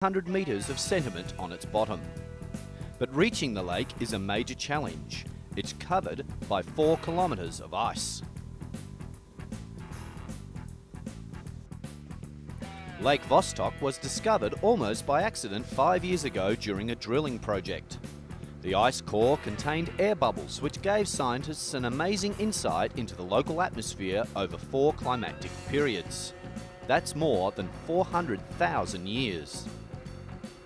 100 metres of sediment on its bottom. But reaching the lake is a major challenge. It's covered by 4 kilometres of ice. Lake Vostok was discovered almost by accident 5 years ago during a drilling project. The ice core contained air bubbles which gave scientists an amazing insight into the local atmosphere over 4 climactic periods. That's more than 400,000 years.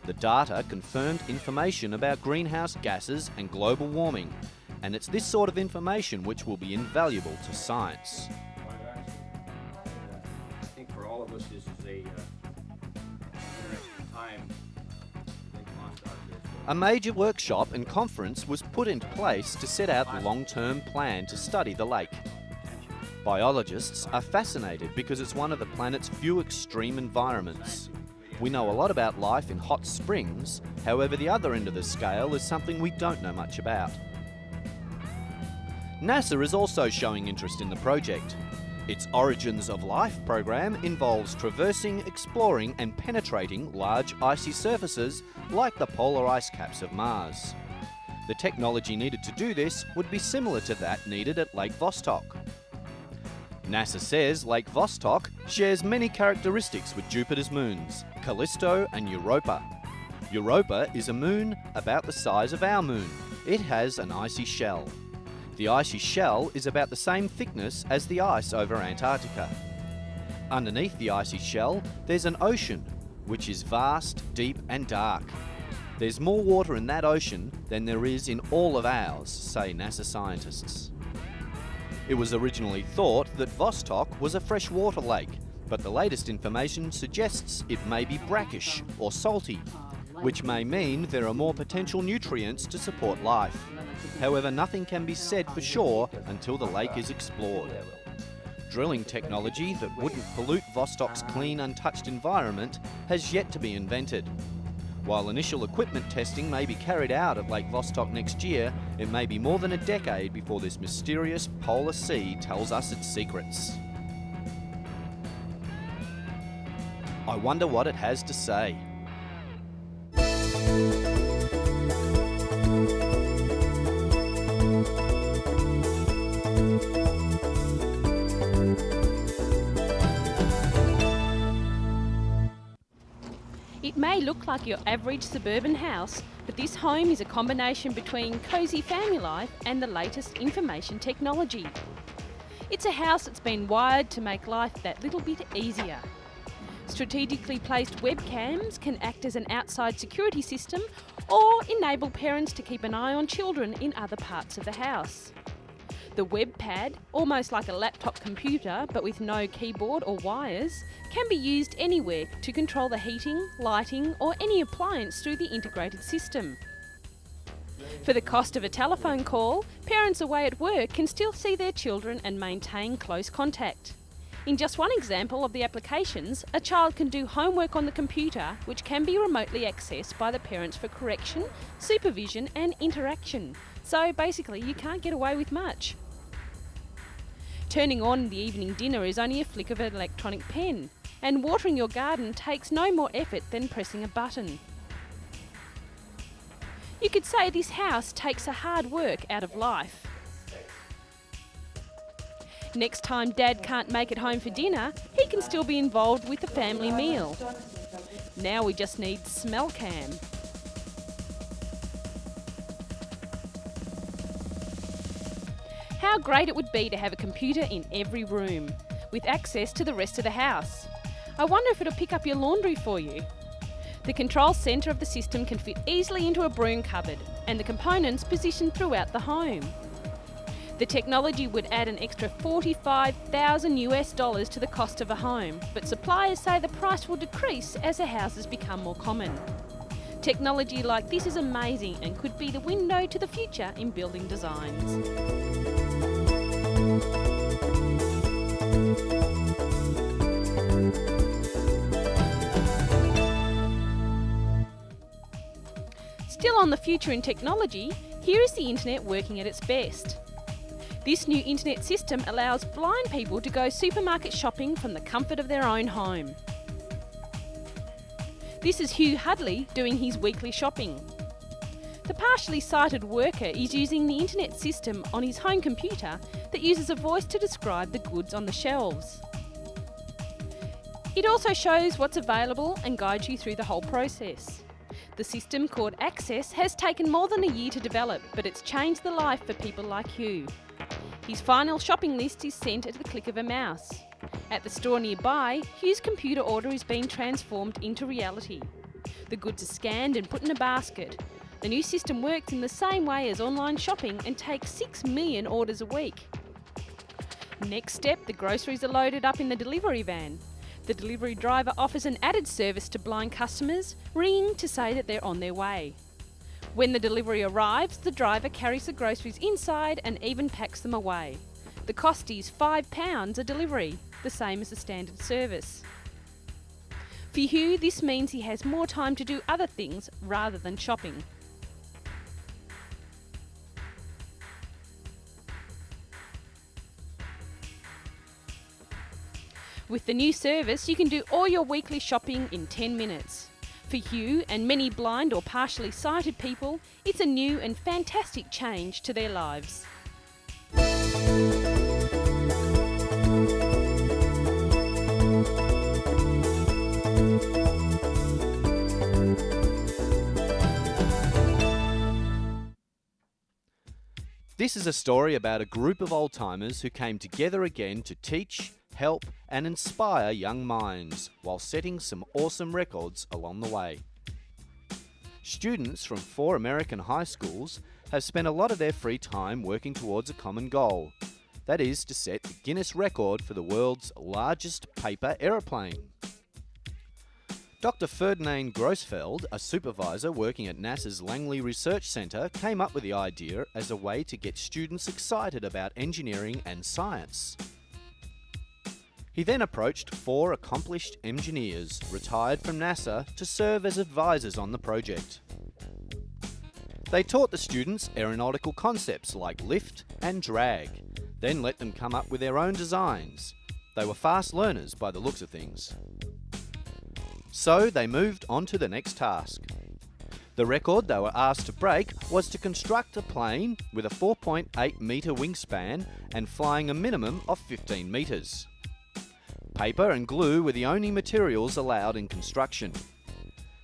The data confirmed information about greenhouse gases and global warming, and it's this sort of information which will be invaluable to science. I think for all of us this is a interesting time. A major workshop and conference was put into place to set out the long-term plan to study the lake. Biologists are fascinated because it's one of the planet's few extreme environments. We know a lot about life in hot springs, however the other end of the scale is something we don't know much about. NASA is also showing interest in the project. Its Origins of Life program involves traversing, exploring and penetrating large icy surfaces like the polar ice caps of Mars. The technology needed to do this would be similar to that needed at Lake Vostok. NASA says Lake Vostok shares many characteristics with Jupiter's moons, Callisto and Europa. Europa is a moon about the size of our moon. It has an icy shell. The icy shell is about the same thickness as the ice over Antarctica. Underneath the icy shell, there's an ocean, which is vast, deep and dark. There's more water in that ocean than there is in all of ours, say NASA scientists. It was originally thought that Vostok was a freshwater lake, but the latest information suggests it may be brackish or salty, which may mean there are more potential nutrients to support life. However, nothing can be said for sure until the lake is explored. Drilling technology that wouldn't pollute Vostok's clean, untouched environment has yet to be invented. While initial equipment testing may be carried out at Lake Vostok next year, it may be more than a decade before this mysterious polar sea tells us its secrets. I wonder what it has to say. It may look like your average suburban house, but this home is a combination between cosy family life and the latest information technology. It's a house that's been wired to make life that little bit easier. Strategically placed webcams can act as an outside security system or enable parents to keep an eye on children in other parts of the house. The web pad, almost like a laptop computer but with no keyboard or wires, can be used anywhere to control the heating, lighting or any appliance through the integrated system. For the cost of a telephone call, parents away at work can still see their children and maintain close contact. In just one example of the applications, a child can do homework on the computer which can be remotely accessed by the parents for correction, supervision and interaction. So basically you can't get away with much. Turning on the evening dinner is only a flick of an electronic pen, and watering your garden takes no more effort than pressing a button. You could say this house takes the hard work out of life. Next time Dad can't make it home for dinner, he can still be involved with the family meal. Now we just need smell cam. How great it would be to have a computer in every room, with access to the rest of the house. I wonder if it'll pick up your laundry for you. The control centre of the system can fit easily into a broom cupboard, and the components positioned throughout the home. The technology would add an extra $45,000 to the cost of a home, but suppliers say the price will decrease as the houses become more common. Technology like this is amazing and could be the window to the future in building designs. Still on the future in technology, here is the internet working at its best. This new internet system allows blind people to go supermarket shopping from the comfort of their own home. This is Hugh Hudley doing his weekly shopping. The partially sighted worker is using the internet system on his home computer that uses a voice to describe the goods on the shelves. It also shows what's available and guides you through the whole process. The system, called Access, has taken more than a year to develop, but it's changed the life for people like Hugh. His final shopping list is sent at the click of a mouse. At the store nearby, Hugh's computer order is being transformed into reality. The goods are scanned and put in a basket. The new system works in the same way as online shopping and takes 6 million orders a week. Next step, the groceries are loaded up in the delivery van. The delivery driver offers an added service to blind customers, ringing to say that they're on their way. When the delivery arrives, the driver carries the groceries inside and even packs them away. The cost is £5 a delivery, the same as the standard service. For Hugh, this means he has more time to do other things rather than shopping. With the new service, you can do all your weekly shopping in 10 minutes. For Hugh and many blind or partially sighted people, it's a new and fantastic change to their lives. This is a story about a group of old-timers who came together again to teach, help and inspire young minds while setting some awesome records along the way. Students from 4 American high schools have spent a lot of their free time working towards a common goal. That is to set the Guinness record for the world's largest paper aeroplane. Dr. Ferdinand Grossfeld, a supervisor working at NASA's Langley Research Centre, came up with the idea as a way to get students excited about engineering and science. He then approached 4 accomplished engineers retired from NASA to serve as advisors on the project. They taught the students aeronautical concepts like lift and drag, then let them come up with their own designs. They were fast learners by the looks of things. So they moved on to the next task. The record they were asked to break was to construct a plane with a 4.8 metre wingspan and flying a minimum of 15 metres. Paper and glue were the only materials allowed in construction.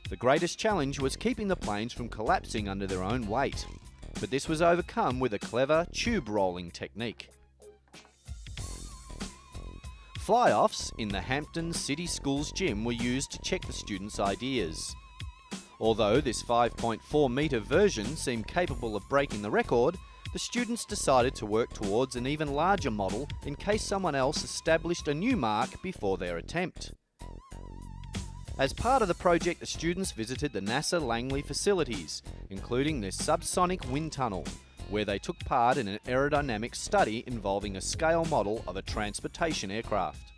The greatest challenge was keeping the planes from collapsing under their own weight, but this was overcome with a clever tube rolling technique. Fly-offs in the Hampton City Schools gym were used to check the students' ideas. Although this 5.4 metre version seemed capable of breaking the record, the students decided to work towards an even larger model in case someone else established a new mark before their attempt. As part of the project, the students visited the NASA Langley facilities, including their subsonic wind tunnel, where they took part in an aerodynamic study involving a scale model of a transportation aircraft.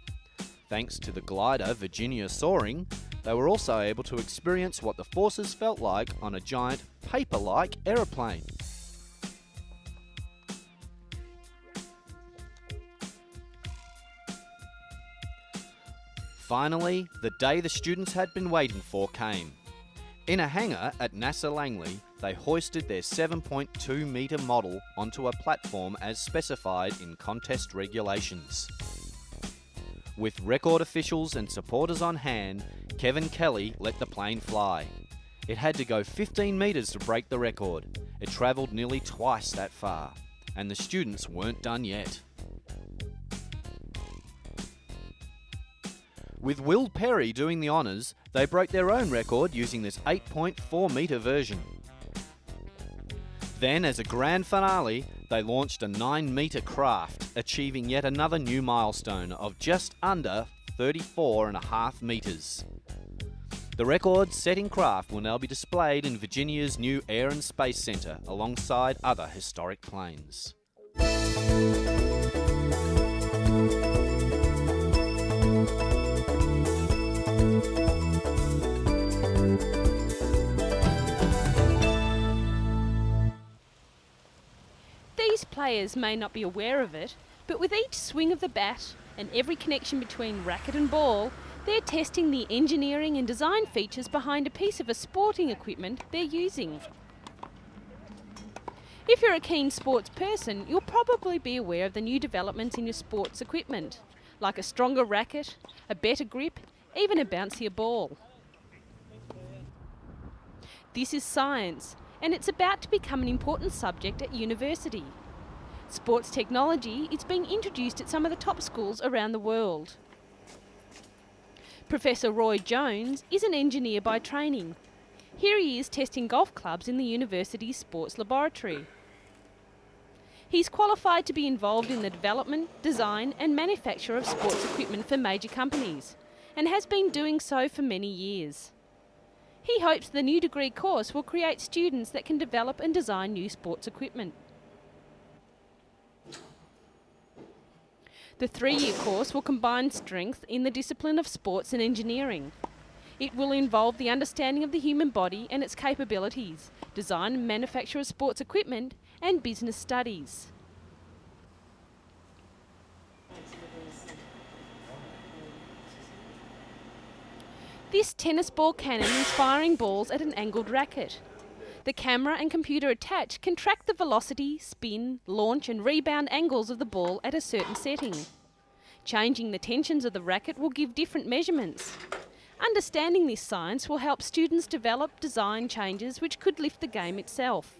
Thanks to the glider Virginia soaring, they were also able to experience what the forces felt like on a giant paper-like aeroplane. Finally, the day the students had been waiting for came. In a hangar at NASA Langley, they hoisted their 7.2 metre model onto a platform as specified in contest regulations. With record officials and supporters on hand, Kevin Kelly let the plane fly. It had to go 15 metres to break the record. It travelled nearly twice that far, and the students weren't done yet. With Will Perry doing the honours, they broke their own record using this 8.4 metre version. Then, as a grand finale, they launched a 9 metre craft, achieving yet another new milestone of just under 34.5 metres. The record-setting craft will now be displayed in Virginia's new Air and Space Centre alongside other historic planes. These players may not be aware of it, but with each swing of the bat and every connection between racket and ball, They're testing the engineering and design features behind a piece of a sporting equipment they're using. If you're a keen sports person, you'll probably be aware of the new developments in your sports equipment, like a stronger racket, a better grip, even a bouncier ball. This is science, and it's about to become an important subject at university. Sports technology is being introduced at some of the top schools around the world. Professor Roy Jones is an engineer by training. Here he is testing golf clubs in the university's sports laboratory. He's qualified to be involved in the development, design and manufacture of sports equipment for major companies, and has been doing so for many years. He hopes the new degree course will create students that can develop and design new sports equipment. The 3-year course will combine strength in the discipline of sports and engineering. It will involve the understanding of the human body and its capabilities, design and manufacture of sports equipment, and business studies. This tennis ball cannon is firing balls at an angled racket. The camera and computer attached can track the velocity, spin, launch and rebound angles of the ball at a certain setting. Changing the tensions of the racket will give different measurements. Understanding this science will help students develop design changes which could lift the game itself.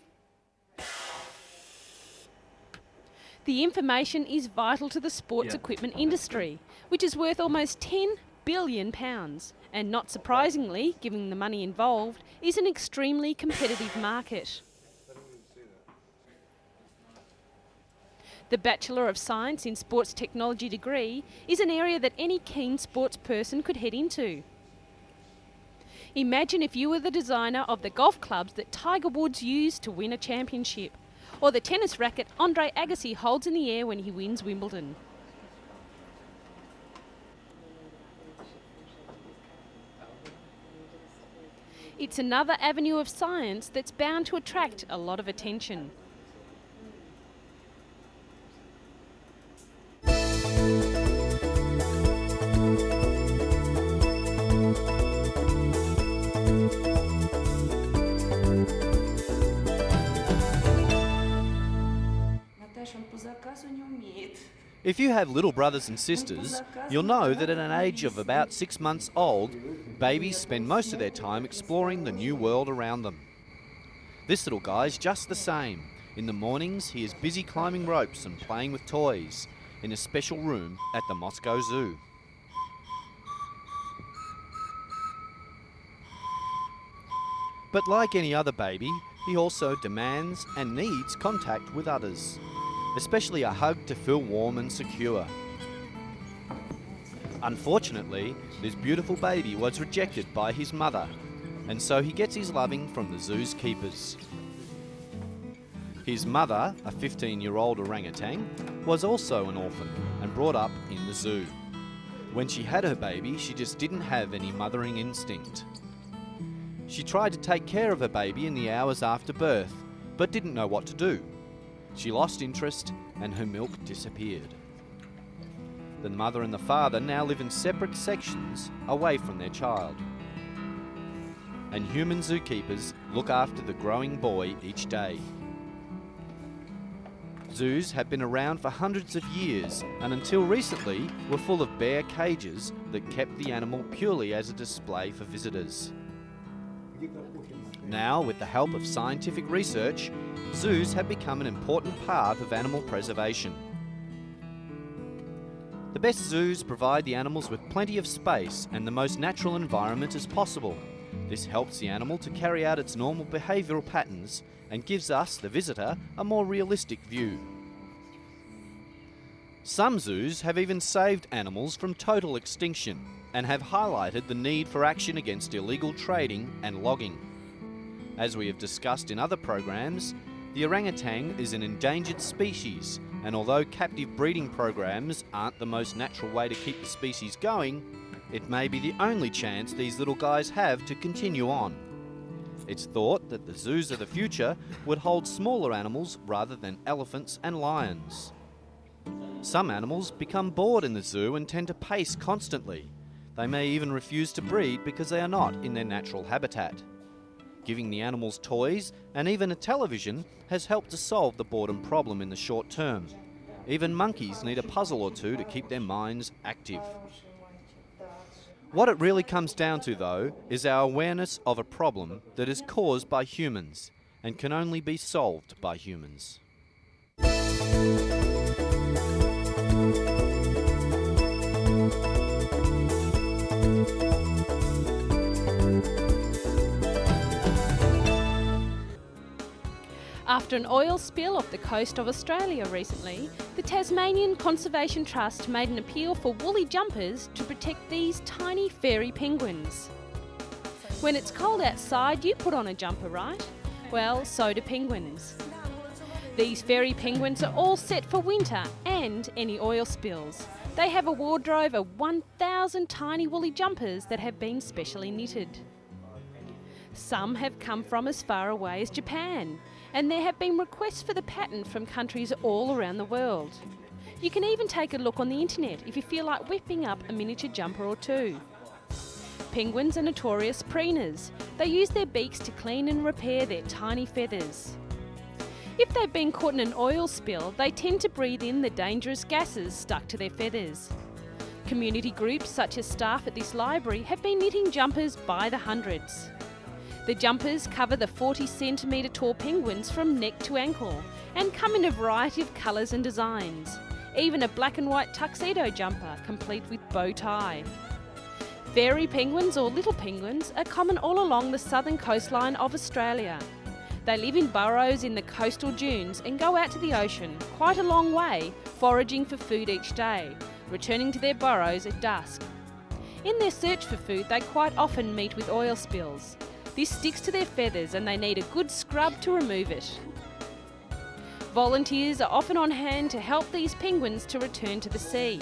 The information is vital to the sports equipment industry, which is worth almost £10 billion, and not surprisingly, given the money involved, is an extremely competitive market. The Bachelor of Science in Sports Technology degree is an area that any keen sports person could head into. Imagine if you were the designer of the golf clubs that Tiger Woods used to win a championship, or the tennis racket Andre Agassi holds in the air when he wins Wimbledon. It's another avenue of science that's bound to attract a lot of attention. If you have little brothers and sisters, you'll know that at an age of about 6 months old, babies spend most of their time exploring the new world around them. This little guy's just the same. In the mornings, he is busy climbing ropes and playing with toys in a special room at the Moscow Zoo. But like any other baby, he also demands and needs contact with others, especially a hug to feel warm and secure. Unfortunately, this beautiful baby was rejected by his mother, and so he gets his loving from the zoo's keepers. His mother, a 15-year-old orangutan, was also an orphan and brought up in the zoo. When she had her baby, she just didn't have any mothering instinct. She tried to take care of her baby in the hours after birth, but didn't know what to do. She lost interest and her milk disappeared. The mother and the father now live in separate sections away from their child. And human zookeepers look after the growing boy each day. Zoos have been around for hundreds of years and until recently were full of bare cages that kept the animal purely as a display for visitors. Now, with the help of scientific research, zoos have become an important part of animal preservation. The best zoos provide the animals with plenty of space and the most natural environment as possible. This helps the animal to carry out its normal behavioural patterns and gives us, the visitor, a more realistic view. Some zoos have even saved animals from total extinction and have highlighted the need for action against illegal trading and logging. As we have discussed in other programs, the orangutan is an endangered species, and although captive breeding programs aren't the most natural way to keep the species going, it may be the only chance these little guys have to continue on. It's thought that the zoos of the future would hold smaller animals rather than elephants and lions. Some animals become bored in the zoo and tend to pace constantly. They may even refuse to breed because they are not in their natural habitat. Giving the animals toys and even a television has helped to solve the boredom problem in the short term. Even monkeys need a puzzle or two to keep their minds active. What it really comes down to, though, is our awareness of a problem that is caused by humans and can only be solved by humans. After an oil spill off the coast of Australia recently, the Tasmanian Conservation Trust made an appeal for woolly jumpers to protect these tiny fairy penguins. When it's cold outside, you put on a jumper, right? Well, so do penguins. These fairy penguins are all set for winter and any oil spills. They have a wardrobe of 1,000 tiny woolly jumpers that have been specially knitted. Some have come from as far away as Japan, and there have been requests for the pattern from countries all around the world. You can even take a look on the internet if you feel like whipping up a miniature jumper or two. Penguins are notorious preeners. They use their beaks to clean and repair their tiny feathers. If they've been caught in an oil spill, they tend to breathe in the dangerous gases stuck to their feathers. Community groups such as staff at this library have been knitting jumpers by the hundreds. The jumpers cover the 40-centimetre tall penguins from neck to ankle and come in a variety of colours and designs. Even a black and white tuxedo jumper, complete with bow tie. Fairy penguins or little penguins are common all along the southern coastline of Australia. They live in burrows in the coastal dunes and go out to the ocean, quite a long way, foraging for food each day, returning to their burrows at dusk. In their search for food, they quite often meet with oil spills. This sticks to their feathers and they need a good scrub to remove it. Volunteers are often on hand to help these penguins to return to the sea.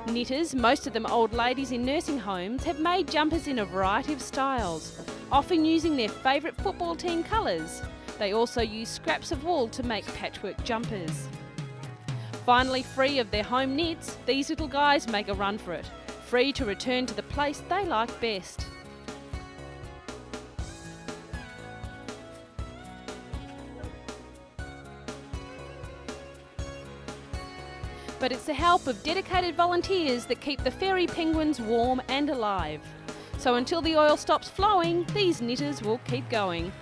Knitters, most of them old ladies in nursing homes, have made jumpers in a variety of styles, often using their favourite football team colours. They also use scraps of wool to make patchwork jumpers. Finally free of their home knits, these little guys make a run for it, free to return to the place they like best. But it's the help of dedicated volunteers that keep the fairy penguins warm and alive. So until the oil stops flowing, these knitters will keep going.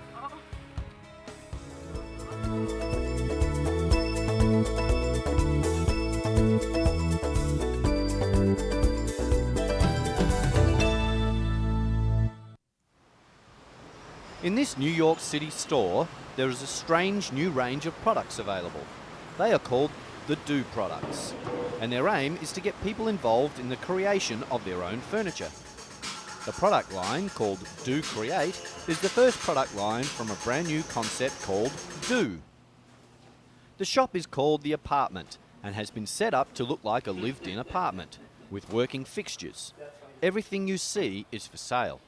In this New York City store, there is a strange new range of products available. They are called the Do products, and their aim is to get people involved in the creation of their own furniture. The product line, called Do Create, is the first product line from a brand new concept called Do. The shop is called The Apartment and has been set up to look like a lived-in apartment, with working fixtures. Everything you see is for sale.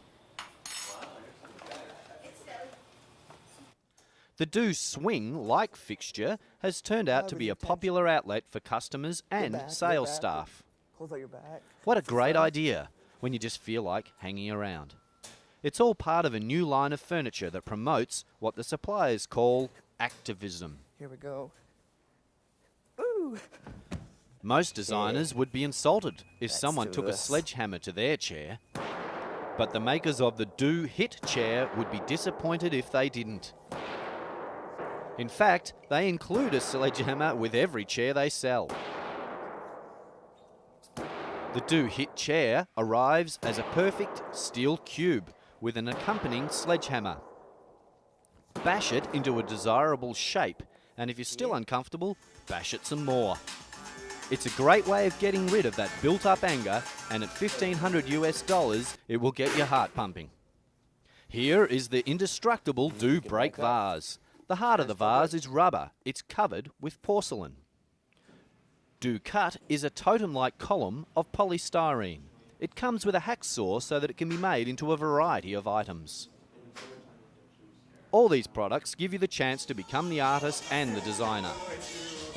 The Do Swing-like fixture has turned out to be a popular outlet for customers and sales staff. What a great idea when you just feel like hanging around. It's all part of a new line of furniture that promotes what the suppliers call activism. Here we go. Ooh. Most designers would be insulted if Let's someone do took a this. sledgehammer to their chair. But the makers of the Do Hit chair would be disappointed if they didn't. In fact, they include a sledgehammer with every chair they sell. The Do Hit chair arrives as a perfect steel cube with an accompanying sledgehammer. Bash it into a desirable shape, and if you're still uncomfortable, bash it some more. It's a great way of getting rid of that built-up anger, and at $1,500 US, it will get your heart pumping. Here is the indestructible Do Break vase. The heart of the vase is rubber. It's covered with porcelain. Do Cut is a totem-like column of polystyrene. It comes with a hacksaw so that it can be made into a variety of items. All these products give you the chance to become the artist and the designer.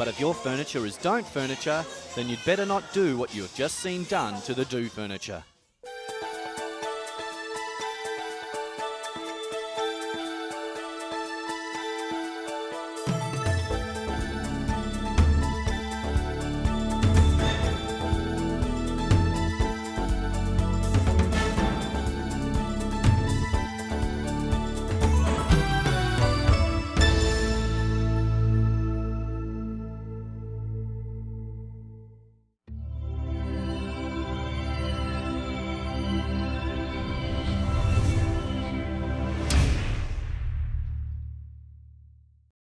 But if your furniture is don't furniture, then you'd better not do what you have just seen done to the do furniture.